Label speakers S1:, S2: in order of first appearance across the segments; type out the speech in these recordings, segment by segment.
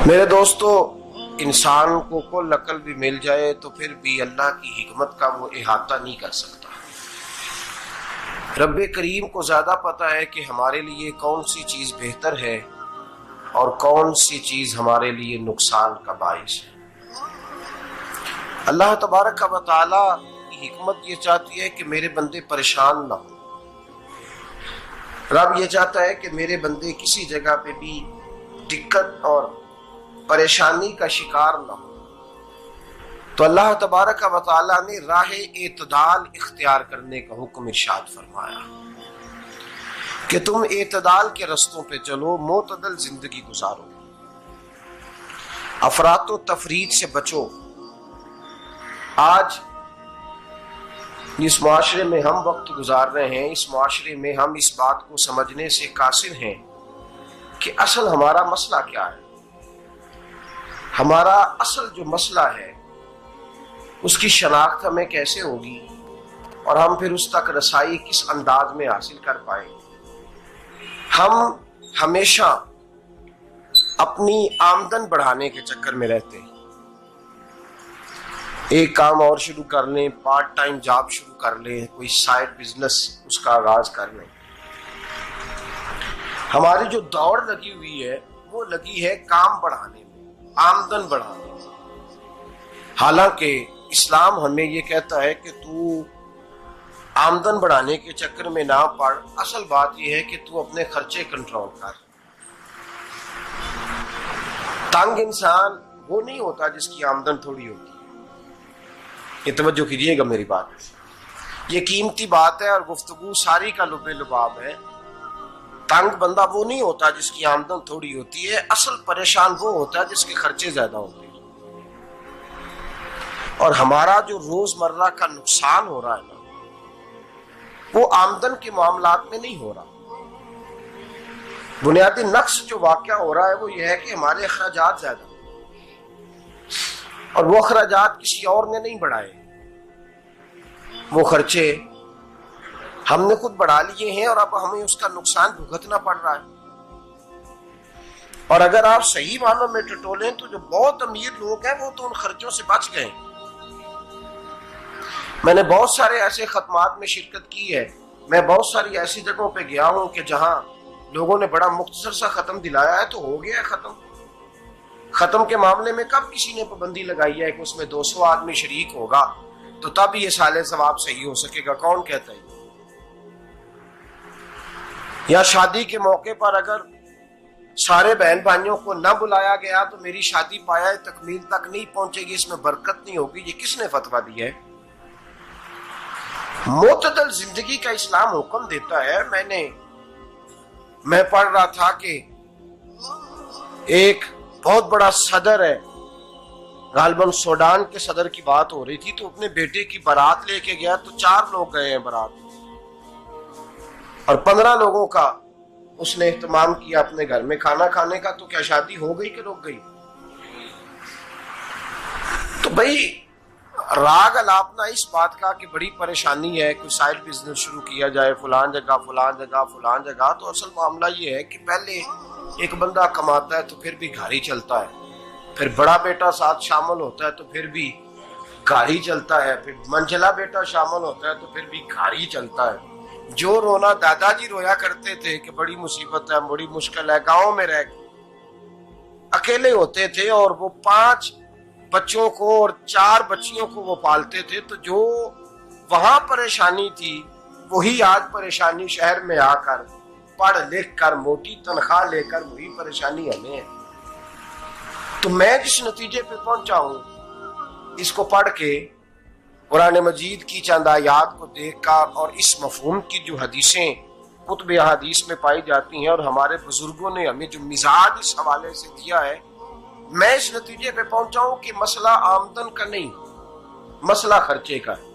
S1: میرے دوستو، انسان کو کل عقل بھی مل جائے تو پھر بھی اللہ کی حکمت کا وہ احاطہ نہیں کر سکتا۔ رب کریم کو زیادہ پتہ ہے کہ ہمارے لیے کون سی چیز بہتر ہے اور کون سی چیز ہمارے لیے نقصان کا باعث ہے۔ اللہ تبارک و تعالی کی حکمت یہ چاہتی ہے کہ میرے بندے پریشان نہ ہوں۔ رب یہ چاہتا ہے کہ میرے بندے کسی جگہ پہ بھی دقت اور پریشانی کا شکار نہ ہو، تو اللہ تبارک و تعالی نے راہ اعتدال اختیار کرنے کا حکم ارشاد فرمایا کہ تم اعتدال کے رستوں پہ چلو، معتدل زندگی گزارو، افراط و تفریط سے بچو۔ آج جس معاشرے میں ہم وقت گزار رہے ہیں، اس معاشرے میں ہم اس بات کو سمجھنے سے قاصر ہیں کہ اصل ہمارا مسئلہ کیا ہے۔ ہمارا اصل جو مسئلہ ہے اس کی شناخت ہمیں کیسے ہوگی اور ہم پھر اس تک رسائی کس انداز میں حاصل کر پائیں۔ ہم ہمیشہ اپنی آمدن بڑھانے کے چکر میں رہتے ہیں، ایک کام اور شروع کر لیں، پارٹ ٹائم جاب شروع کر لیں، کوئی سائیڈ بزنس اس کا آغاز کر لیں۔ ہماری جو دوڑ لگی ہوئی ہے وہ لگی ہے کام بڑھانے میں، آمدن بڑھانے میں، حالانکہ اسلام ہمیں یہ کہتا ہے کہ تو آمدن بڑھانے کے چکر میں نہ پڑ، اصل بات یہ ہے کہ تو اپنے خرچے کنٹرول کر۔ تنگ انسان وہ نہیں ہوتا جس کی آمدن تھوڑی ہوتی ہے، یہ توجہ کیجیے گا میری بات، یہ قیمتی بات ہے اور گفتگو ساری کا لب لباب ہے۔ تنگ بندہ وہ نہیں ہوتا جس کی آمدن تھوڑی ہوتی ہے، اصل پریشان وہ ہوتا ہے جس کے خرچے زیادہ ہوتے ہیں۔ اور ہمارا جو روزمرہ کا نقصان ہو رہا ہے نا، وہ آمدن کے معاملات میں نہیں ہو رہا۔ بنیادی نقص جو واقعہ ہو رہا ہے وہ یہ ہے کہ ہمارے اخراجات زیادہ ہیں، اور وہ اخراجات کسی اور نے نہیں بڑھائے، وہ خرچے ہم نے خود بڑھا لیے ہیں اور اب ہمیں اس کا نقصان بھگتنا پڑ رہا ہے۔ اور اگر آپ صحیح معنوں میں ٹٹولیں تو جو بہت امیر لوگ ہیں وہ تو ان خرچوں سے بچ گئے۔ میں نے بہت سارے ایسے ختمات میں شرکت کی ہے، میں بہت ساری ایسی جگہوں پہ گیا ہوں کہ جہاں لوگوں نے بڑا مختصر سا ختم دلایا ہے تو ہو گیا ہے ختم۔ ختم کے معاملے میں کب کسی نے پابندی لگائی ہے کہ اس میں 200 آدمی شریک ہوگا تو تب یہ سال ثواب صحیح ہو سکے گا؟ کون کہتا ہے؟ یا شادی کے موقع پر اگر سارے بہن بھائیوں کو نہ بلایا گیا تو میری شادی پایہ تکمیل تک نہیں پہنچے گی، اس میں برکت نہیں ہوگی، یہ کس نے فتویٰ دیا ہے؟ معتدل زندگی کا اسلام حکم دیتا ہے۔ میں پڑھ رہا تھا کہ ایک بہت بڑا صدر ہے، غالباً سوڈان کے صدر کی بات ہو رہی تھی، تو اپنے بیٹے کی بارات لے کے گیا تو 4 لوگ گئے ہیں بارات، اور 15 لوگوں کا اس نے اہتمام کیا اپنے گھر میں کھانا کھانے کا، تو کیا شادی ہو گئی کہ رک گئی؟ تو بھائی راگ الاپنا اس بات کا کہ بڑی پریشانی ہے، کوئی سائیڈ بزنس شروع کیا جائے فلان جگہ فلان جگہ فلان جگہ، تو اصل معاملہ یہ ہے کہ پہلے ایک بندہ کماتا ہے تو پھر بھی گھر ہی چلتا ہے، پھر بڑا بیٹا ساتھ شامل ہوتا ہے تو پھر بھی گھر ہی چلتا ہے، پھر منجلا بیٹا شامل ہوتا ہے تو پھر بھی گھر ہی چلتا ہے۔ جو رونا دادا جی رویا کرتے تھے کہ بڑی مصیبت ہے، بڑی مشکل ہے، گاؤں میں رہ اکیلے ہوتے تھے اور وہ 5 بچوں کو اور 4 بچیوں کو وہ پالتے تھے، تو جو وہاں پریشانی تھی وہی آج پریشانی شہر میں آ کر پڑھ لکھ کر موٹی تنخواہ لے کر وہی پریشانی ہمیں ہے۔ تو میں جس نتیجے پہ پہنچا ہوں اس کو پڑھ کے، قرآن مجید کی چند آیات کو دیکھ کر اور اس مفہوم کی جو حدیثیں کتب احادیث میں پائی جاتی ہیں اور ہمارے بزرگوں نے ہمیں جو مزاج اس حوالے سے دیا ہے، میں اس نتیجے پہ پہنچا ہوں کہ مسئلہ آمدن کا نہیں، مسئلہ خرچے کا ہے۔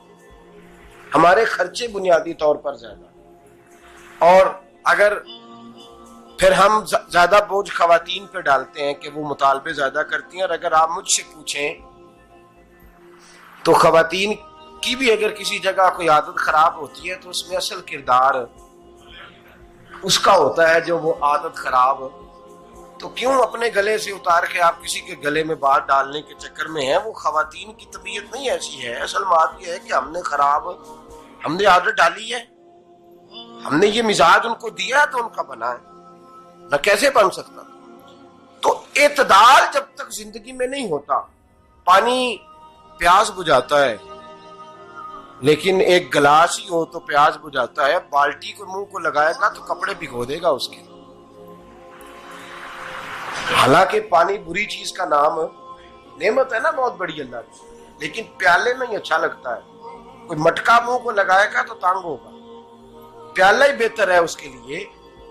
S1: ہمارے خرچے بنیادی طور پر زیادہ، اور اگر پھر ہم زیادہ بوجھ خواتین پہ ڈالتے ہیں کہ وہ مطالبے زیادہ کرتی ہیں، اور اگر آپ مجھ سے پوچھیں تو خواتین کی بھی اگر کسی جگہ کوئی عادت خراب ہوتی ہے تو اس میں اصل کردار اس کا ہوتا ہے جو وہ عادت خراب تو کیوں اپنے گلے سے اتار کے آپ کسی کے گلے میں بات ڈالنے کے چکر میں ہیں؟ وہ خواتین کی طبیعت نہیں ایسی ہے. اصل بات یہ ہے کہ ہم نے عادت ڈالی ہے, ہم نے یہ مزاج ان کو دیا تو ان کا بنا ہے, نہ کیسے بن سکتا. تو اعتدال جب تک زندگی میں نہیں ہوتا, پانی پیاس بجھاتا ہے لیکن ایک گلاس ہی ہو تو پیاس بجھاتا ہے, بالٹی کو منہ کو لگائے گا تو کپڑے بھگو دے گا اس کے. حالانکہ پانی بری چیز کا نام نعمت ہے نا بہت بڑی اللہ کی, لیکن پیالے میں ہی اچھا لگتا ہے. کوئی مٹکا منہ کو لگائے گا تو تانگ ہوگا, پیالہ ہی بہتر ہے اس کے لیے.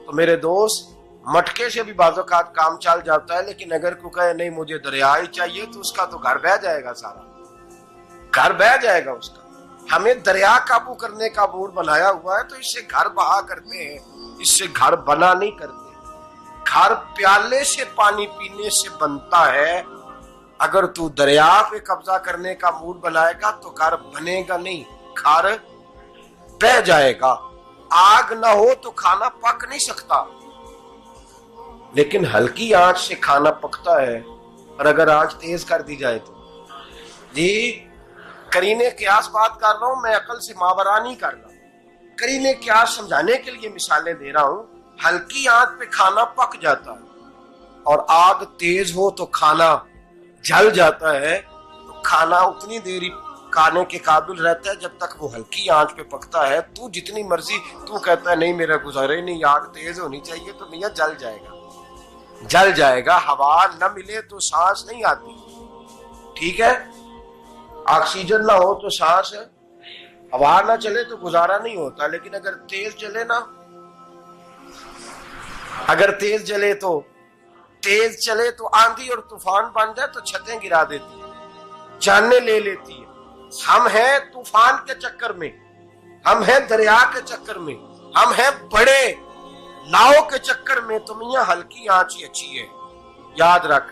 S1: تو میرے دوست, مٹکے سے بھی بعض اوقات کام چل جاتا ہے, لیکن اگر کوئی کہے نہیں مجھے دریا ہی چاہیے تو اس کا تو گھر بہ جائے گا, سارا گھر بہ جائے گا اس کا. ہمیں دریا قابو کرنے کا موڈ بنایا ہوا ہے تو اس سے گھر بہا کرتے ہیں, اس سے گھر بنا نہیں کرتے. گھر پیالے سے پانی پینے سے بنتا ہے. اگر تو دریا پہ قبضہ کرنے کا موڈ بنائے گا تو گھر بنے گا نہیں, گھر بہ جائے گا. آگ نہ ہو تو کھانا پک نہیں سکتا, لیکن ہلکی آنچ سے کھانا پکتا ہے, اور اگر آنچ تیز کر دی جائے تو. جی قرینے قیاس بات کر رہا ہوں, میں عقل سے ماورا نہیں کر رہا. قرینے قیاس سمجھانے کے لیے مثالیں دے رہا ہوں. ہلکی آنچ پہ کھانا پک جاتا ہے, اور آگ تیز ہو تو کھانا جل جاتا ہے. تو کھانا اتنی دیر کھانے کے قابل رہتا ہے جب تک وہ ہلکی آنچ پہ پکتا ہے. تو جتنی مرضی تو کہتا ہے نہیں میرا گزارے نہیں, آگ تیز ہونی چاہیے, تو میاں جل جائے گا, جل جائے گا. ہوا نہ ملے تو سانس نہیں آتی, ٹھیک ہے. آکسیجن نہ ہو تو سانس, ہوا نہ چلے تو گزارا نہیں ہوتا. لیکن اگر تیز چلے نا, اگر تیز چلے تو آندھی اور طوفان بن جائے تو چھتیں گرا دیتی ہے, جانیں لے لیتی ہے. ہم ہیں طوفان کے چکر میں, ہم ہیں دریا کے چکر میں, ہم ہیں بڑے لاؤ کے چکر میں. تو میاں ہلکی آنچ ہی اچھی ہے, یاد رکھ.